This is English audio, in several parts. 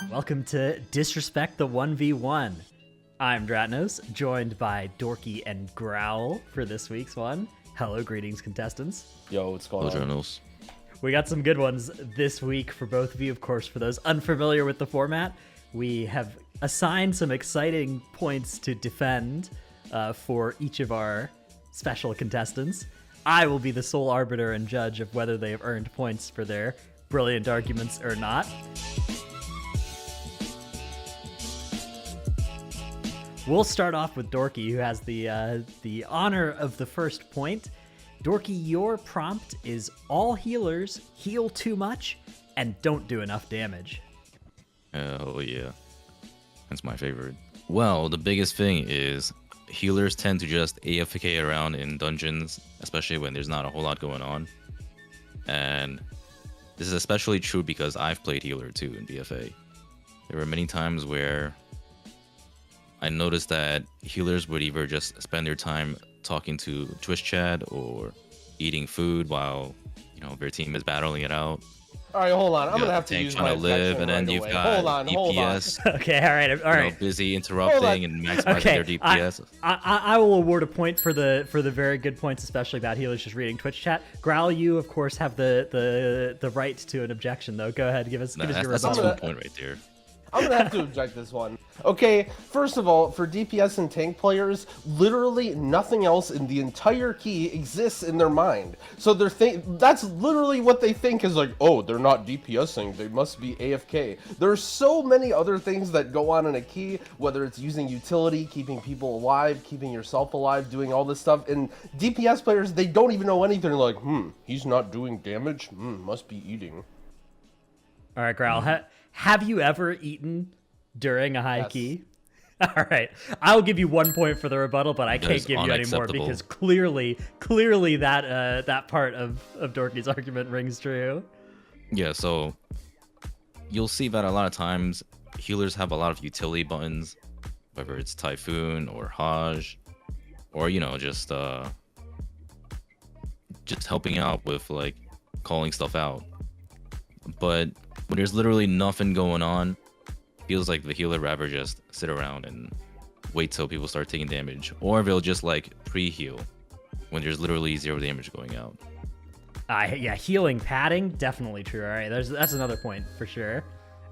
Welcome to Disrespect the 1v1. I'm Dratnos, joined by Dorki and Growl for this week's one. Hello, greetings, contestants. Yo, what's going on? Journals. We got some good ones this week for both of you. Of course, for those unfamiliar with the format, we have assigned some exciting points to defend for each of our special contestants. I will be the sole arbiter and judge of whether they have earned points for their brilliant arguments or not. We'll start off with Dorki, who has the honor of the first point. Dorki, your prompt is all healers heal too much and don't do enough damage. Oh yeah, that's my favorite. Well, the biggest thing is healers tend to just AFK around in dungeons, especially when there's not a whole lot going on. And this is especially true because I've played healer too in BFA. There were many times where I noticed that healers would either just spend their time talking to Twitch chat or eating food while, their team is battling it out. All right, hold on. I'm gonna have to use my live, and then right you've away. got Hold on. DPS. Okay, all right. Busy interrupting and maximizing their DPS. I will award a point for the very good points, especially about healers just reading Twitch chat. Growl, you of course have the right to an objection, though. Go ahead, give us your That's rebuttal. a 2 point right there. I'm gonna have to object this one. Okay, first of all, for DPS and tank players, literally nothing else in the entire key exists in their mind. So that's literally what they think is like, oh, they're not DPSing, they must be AFK. There's so many other things that go on in a key, whether it's using utility, keeping people alive, keeping yourself alive, doing all this stuff. And DPS players, they don't even know anything. They're like, he's not doing damage, must be eating. All right, Growl, have you ever eaten during a high key? All right, I'll give you 1 point for the rebuttal, but I can't give you any more because clearly that part of Dorki's argument rings true. Yeah, so you'll see that a lot of times healers have a lot of utility buttons, whether it's Typhoon or Hajj, or just helping out with like calling stuff out. But when there's literally nothing going on, feels like the healer rather just sit around and wait till people start taking damage, or they'll just like pre-heal when there's literally 0 damage going out. Yeah, healing padding, definitely true. All right, that's another point for sure.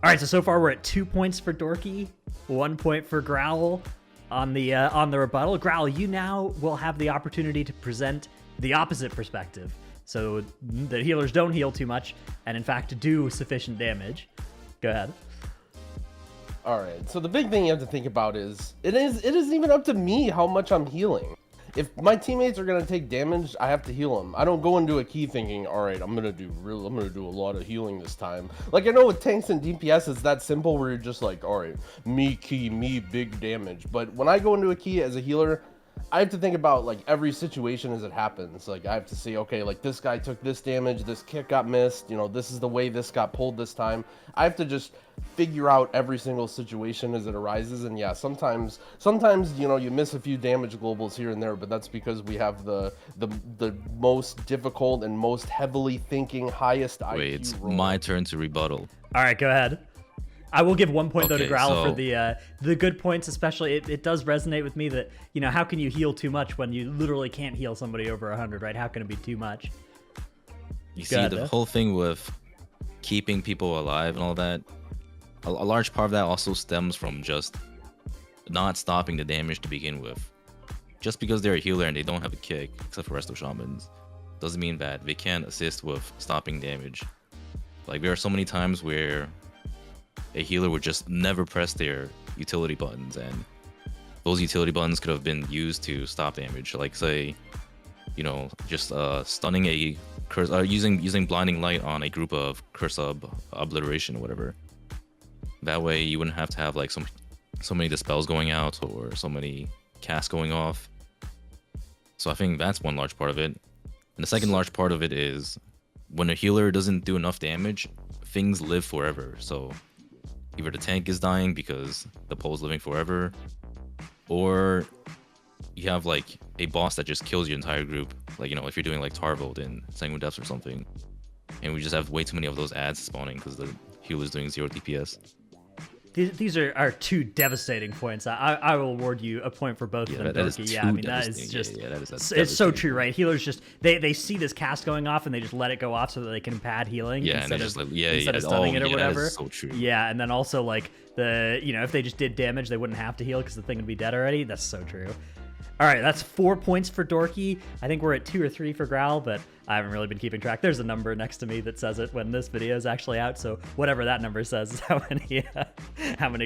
All right, so far we're at 2 points for Dorki, 1 point for Growl on the rebuttal. Growl, you now will have the opportunity to present the opposite perspective. So the healers don't heal too much, and in fact do sufficient damage. Go ahead. All right. So the big thing you have to think about is it isn't even up to me how much I'm healing. If my teammates are gonna take damage, I have to heal them. I don't go into a key thinking, all right, I'm gonna do a lot of healing this time. Like I know with tanks and DPS, it's that simple where you're just like, all right, me key, me big damage. But when I go into a key as a healer, I have to think about like every situation as it happens. Like I have to say, okay, like this guy took this damage, this kick got missed, this is the way this got pulled this time. I have to just figure out every single situation as it arises. And yeah, sometimes you miss a few damage globals here and there, but that's because we have the most difficult and most heavily thinking highest IQ Wait, it's roll. my turn to rebuttal. All right, go ahead. I will give 1 point though to Okay, Growl so for the good points, especially. It does resonate with me that how can you heal too much when you literally can't heal somebody over 100, right? How can it be too much? You see, the whole thing with keeping people alive and all that, a large part of that also stems from just not stopping the damage to begin with. Just because they're a healer and they don't have a kick, except for Resto Shamans, doesn't mean that they can't assist with stopping damage. Like there are so many times where a healer would just never press their utility buttons, and those utility buttons could have been used to stop damage. Like say, just stunning a curse, using blinding light on a group of curse obliteration or whatever. That way you wouldn't have to have like so many dispels going out or so many casts going off. So I think that's one large part of it. And the second large part of it is when a healer doesn't do enough damage, things live forever. So either the tank is dying because the pole's living forever, or you have like a boss that just kills your entire group. Like, if you're doing like Tarvold in Sanguine Depths or something, and we just have way too many of those ads spawning because the healer's doing 0 DPS. These are two devastating points. I will award you a point for both of them, Dorki. Yeah, I mean, that is just, it's so true, right? Healers just, they see this cast going off and they just let it go off so that they can pad healing instead of stunning it or whatever. So true. Yeah, and then also like if they just did damage, they wouldn't have to heal because the thing would be dead already. That's so true. All right, that's 4 points for Dorki. I think we're at 2 or 3 for Growl, but I haven't really been keeping track. There's a number next to me that says it when this video is actually out, so whatever that number says is how many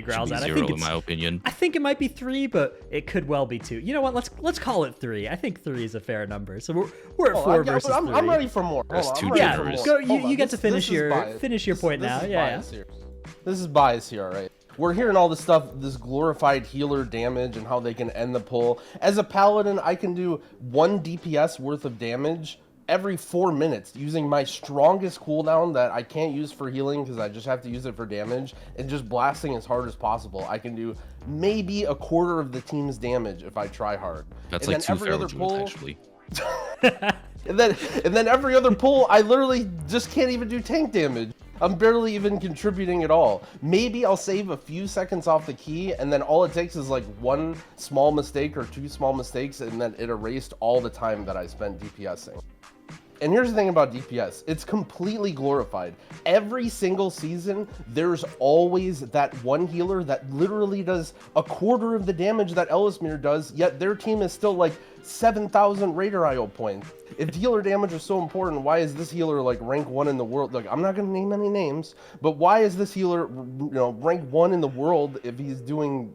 Growls out. Zero, in my opinion. I think it might be 3, but it could well be 2. You know what? Let's call it 3. I think 3 is a fair number. So we're at 4 versus 3. I'm ready for more. That's two yeah, numbers. go. You get to finish your point now. Yeah. This is bias here, all right? We're hearing all this stuff, this glorified healer damage and how they can end the pull. As a paladin, I can do 1 DPS worth of damage every 4 minutes using my strongest cooldown that I can't use for healing because I just have to use it for damage, and just blasting as hard as possible. I can do maybe a quarter of the team's damage if I try hard. That's like 2 feral druids, actually. and then every other pull, I literally just can't even do tank damage. I'm barely even contributing at all. Maybe I'll save a few seconds off the key, and then all it takes is like 1 small mistake or 2 small mistakes, and then it erased all the time that I spent DPSing. And here's the thing about DPS, it's completely glorified. Every single season, there's always that one healer that literally does a quarter of the damage that Ellismere does, yet their team is still like 7,000 Raider IO points. If healer damage is so important, why is this healer like rank 1 in the world? Like, I'm not gonna name any names, but why is this healer, rank 1 in the world if he's doing,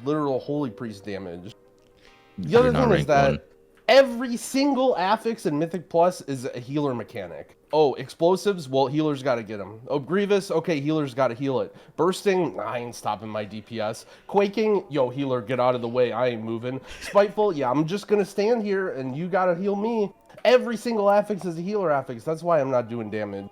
literal holy priest damage? The other thing is that every single affix in Mythic Plus is a healer mechanic. Oh, explosives? Well, healers gotta get them. Oh, Grievous? Okay, healers gotta heal it. Bursting? I ain't stopping my DPS. Quaking? Yo, healer, get out of the way. I ain't moving. Spiteful? Yeah, I'm just gonna stand here and you gotta heal me. Every single affix is a healer affix. That's why I'm not doing damage.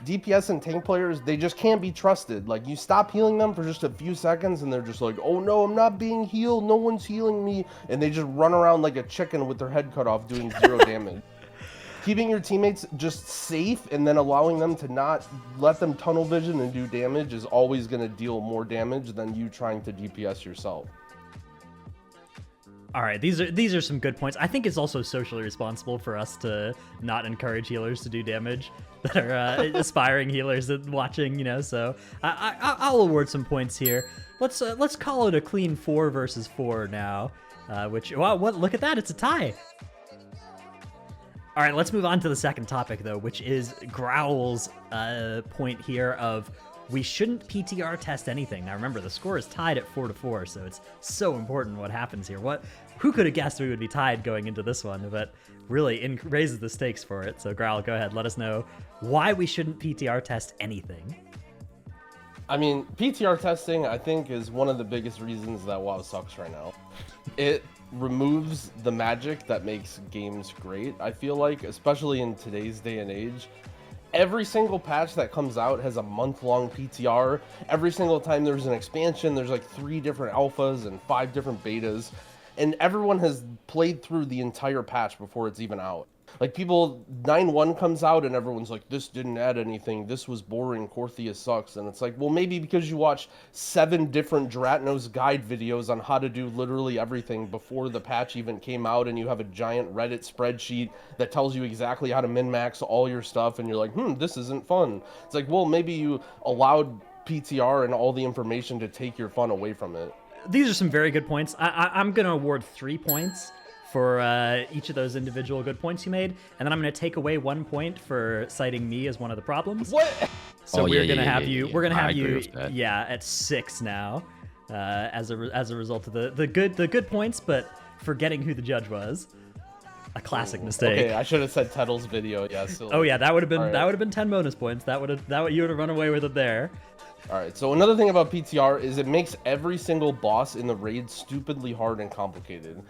DPS and tank players, they just can't be trusted. Like, you stop healing them for just a few seconds and they're just like, oh no, I'm not being healed, no one's healing me, and they just run around like a chicken with their head cut off doing 0 damage. Keeping your teammates just safe and then allowing them to not let them tunnel vision and do damage is always going to deal more damage than you trying to DPS yourself. All right, these are some good points. I think it's also socially responsible for us to not encourage healers to do damage that are aspiring healers and watching, So I'll award some points here. Let's call it a clean 4 versus 4 now. Look at that, it's a tie. All right, let's move on to the second topic though, which is Growl's point here of we shouldn't PTR test anything. Now remember, the score is tied at 4-4, so it's so important what happens here. Who could have guessed we would be tied going into this one, but really raises the stakes for it. So Growl, go ahead, let us know why we shouldn't PTR test anything. I mean, PTR testing, I think, is one of the biggest reasons that WoW sucks right now. It removes the magic that makes games great, I feel like, especially in today's day and age. Every single patch that comes out has a month-long PTR. Every single time there's an expansion, there's like 3 different alphas and 5 different betas. And everyone has played through the entire patch before it's even out. Like, 9.1 comes out and everyone's like, this didn't add anything, this was boring, Korthia sucks. And it's like, well, maybe because you watch 7 different Dratnos guide videos on how to do literally everything before the patch even came out, and you have a giant Reddit spreadsheet that tells you exactly how to min-max all your stuff, and you're like, this isn't fun. It's like, well, maybe you allowed PTR and all the information to take your fun away from it. These are some very good points. I'm going to award 3 points for each of those individual good points you made, and then I'm going to take away 1 point for citing me as one of the problems. What? So we're going to have you at 6 now, as a result of the good points, but forgetting who the judge was. A classic mistake. Okay, I should have said Tettle's video. Yeah. Oh yeah, that would have been 10 bonus points. You would have run away with it there. All right. So another thing about PTR is it makes every single boss in the raid stupidly hard and complicated.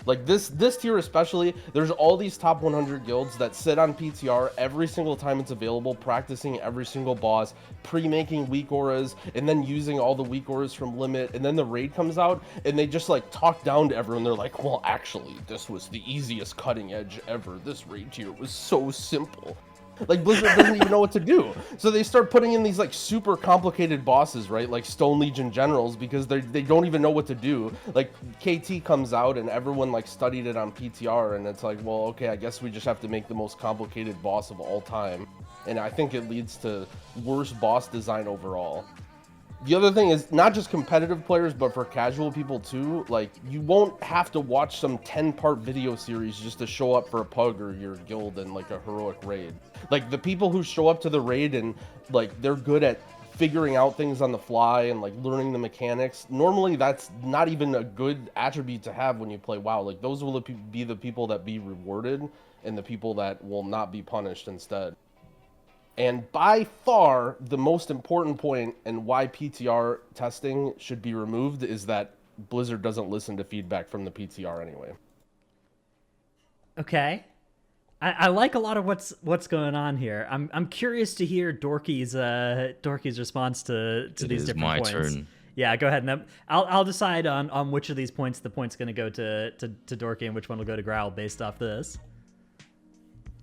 Like this tier especially, there's all these top 100 guilds that sit on PTR every single time it's available, practicing every single boss, pre-making weak auras, and then using all the weak auras from Limit, and then the raid comes out, and they just like talk down to everyone. They're like, well, actually, this was the easiest cutting edge ever. This raid tier was so simple. Like Blizzard doesn't even know what to do. So they start putting in these like super complicated bosses, right? Like Stone Legion generals, because they don't even know what to do. Like KT comes out and everyone like studied it on PTR, and it's like, well, okay, I guess we just have to make the most complicated boss of all time. And I think it leads to worse boss design overall. The other thing is not just competitive players, but for casual people too. Like, you won't have to watch some 10-part video series just to show up for a pug or your guild in like a heroic raid. Like, the people who show up to the raid and like they're good at figuring out things on the fly and like learning the mechanics, normally that's not even a good attribute to have when you play WoW. Like, those will be the people that be rewarded and the people that will not be punished instead. And by far, the most important point and why PTR testing should be removed is that Blizzard doesn't listen to feedback from the PTR anyway. Okay. I like a lot of what's going on here. I'm curious to hear Dorki's response to these different points. It is my turn. Yeah, go ahead. And I'll decide on which of these points the point's going to go to Dorki and which one will go to Growl based off this.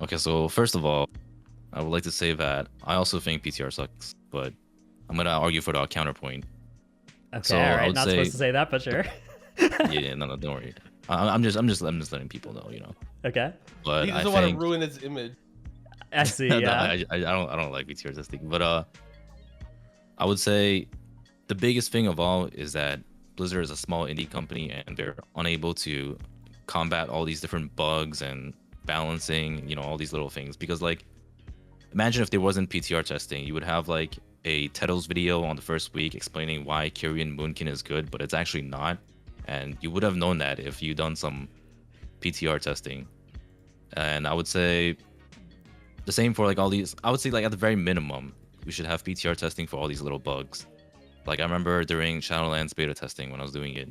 Okay, so first of all, I would like to say that I also think PTR sucks, but I'm gonna argue for the counterpoint. Okay, so all right, not supposed to say that, but sure. yeah, no, don't worry. I'm just letting people know, you know. Okay. But he doesn't want to ruin his image. I see. Yeah. I don't like PTR testing, but I would say the biggest thing of all is that Blizzard is a small indie company and they're unable to combat all these different bugs and balancing, you know, all these little things, because like. Imagine if there wasn't PTR testing, you would have like a Tettles video on the first week explaining why Kyrian Moonkin is good, but it's actually not. And you would have known that if you'd done some PTR testing. And I would say the same for like all these. I would say like at the very minimum, we should have PTR testing for all these little bugs. Like I remember during Shadowlands beta testing when I was doing it,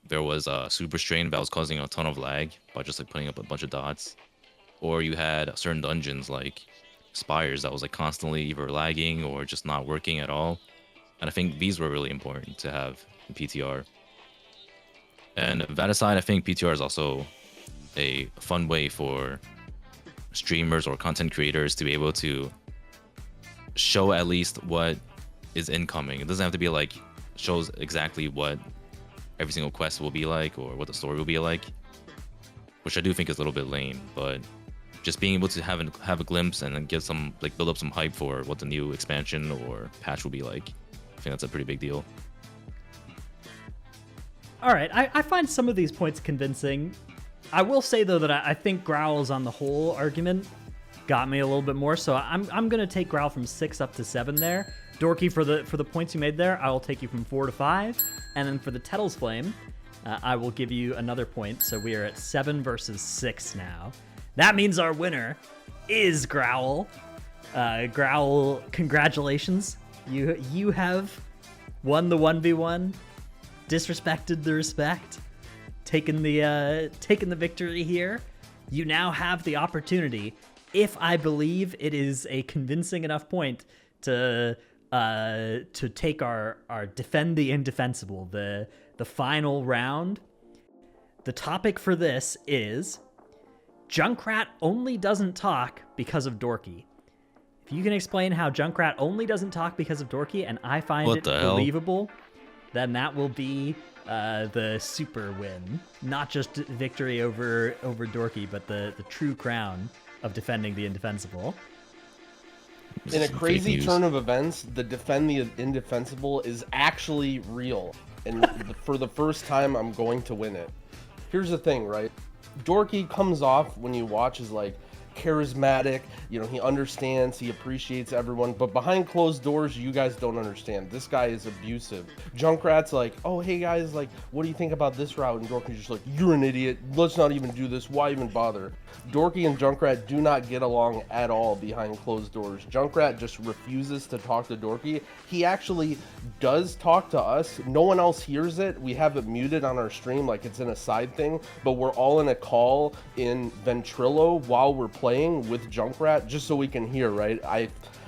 there was a super strain that was causing a ton of lag by just like putting up a bunch of dots. Or you had certain dungeons like Spires that was like constantly either lagging or just not working at all, and I think these were really important to have in PTR. And that aside, I think PTR is also a fun way for streamers or content creators to be able to show at least what is incoming. It doesn't have to be like shows exactly what every single quest will be like or what the story will be like, which I do think is a little bit lame, but just being able to have a glimpse and then get some like build up some hype for what the new expansion or patch will be like. I think that's a pretty big deal. All right, I find some of these points convincing. I will say though that I think Growl's on the whole argument got me a little bit more, so I'm gonna take Growl from 6 up to 7 there. Dorki, for the points you made there, I will take you from 4 to 5, and then for the Tettles Flame, I will give you another point. So we are at 7 versus 6 now. That means our winner is Growl. Growl, congratulations. You have won the 1v1, disrespected the respect, taken the victory here. You now have the opportunity, if I believe it is a convincing enough point, to take our defend the indefensible, the final round. The topic for this is Junkrat only doesn't talk because of Dorki. If you can explain how Junkrat only doesn't talk because of Dorki, and I find it believable, then that will be the super win. Not just victory over Dorki, but the true crown of defending the indefensible. In a crazy turn of events, the defend the indefensible is actually real. And for the first time, I'm going to win it. Here's the thing, right? Dorki comes off when you watch as like charismatic, you know, he understands, he appreciates everyone, but behind closed doors, you guys don't understand. This guy is abusive. Junkrat's like, oh, hey guys, like, what do you think about this route? And Dorki's just like, you're an idiot, let's not even do this, why even bother? Dorki and Junkrat do not get along at all behind closed doors. Junkrat just refuses to talk to Dorki. He actually does talk to us. No one else hears it. We have it muted on our stream like it's in a side thing, but we're all in a call in Ventrilo while we're playing with Junkrat just so we can hear, right?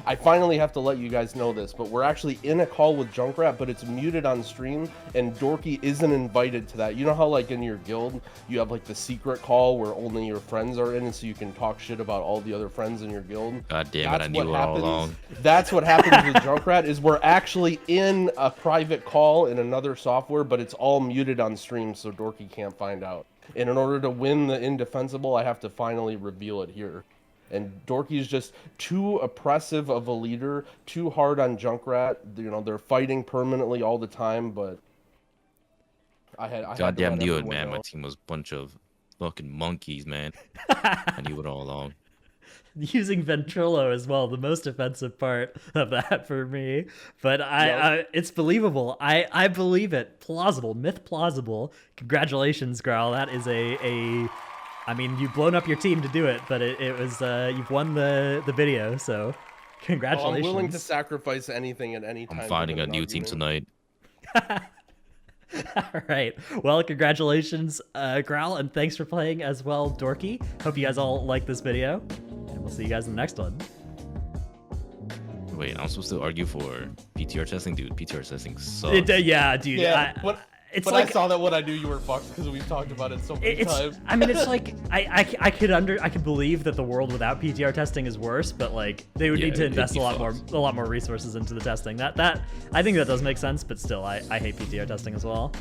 I finally have to let you guys know this, but we're actually in a call with Junkrat, but it's muted on stream, and Dorki isn't invited to that. You know how like in your guild, you have like the secret call where only your friends are in, and so you can talk shit about all the other friends in your guild? God damn it, I knew it all along. That's what happens with Junkrat, is we're actually in a private call in another software, but it's all muted on stream, so Dorki can't find out. And in order to win the indefensible, I have to finally reveal it here. And Dorki's just too oppressive of a leader, too hard on Junkrat. You know, they're fighting permanently all the time, but goddamn knew it, man. My team was a bunch of fucking monkeys, man. I knew it all along. Using Ventrilo as well, the most offensive part of that for me. But it's believable. I believe it. Plausible. Myth plausible. Congratulations, Growl. That is I mean, you've blown up your team to do it, but it was you've won the video, so congratulations. I'm willing to sacrifice anything at any time. I'm finding a new team tonight. All right. Well, congratulations, Growl, and thanks for playing as well, Dorki. Hope you guys all like this video, and we'll see you guys in the next one. Wait, I'm supposed to argue for PTR testing? Dude, PTR testing sucks. Yeah, dude. Yeah, it's when like, I saw that one, I knew you were fucked because we've talked about it so many times. I mean, it's like I could believe that the world without PTR testing is worse, but like they would need to invest a lot more resources into the testing. That I think that does make sense, but still, I hate PTR testing as well.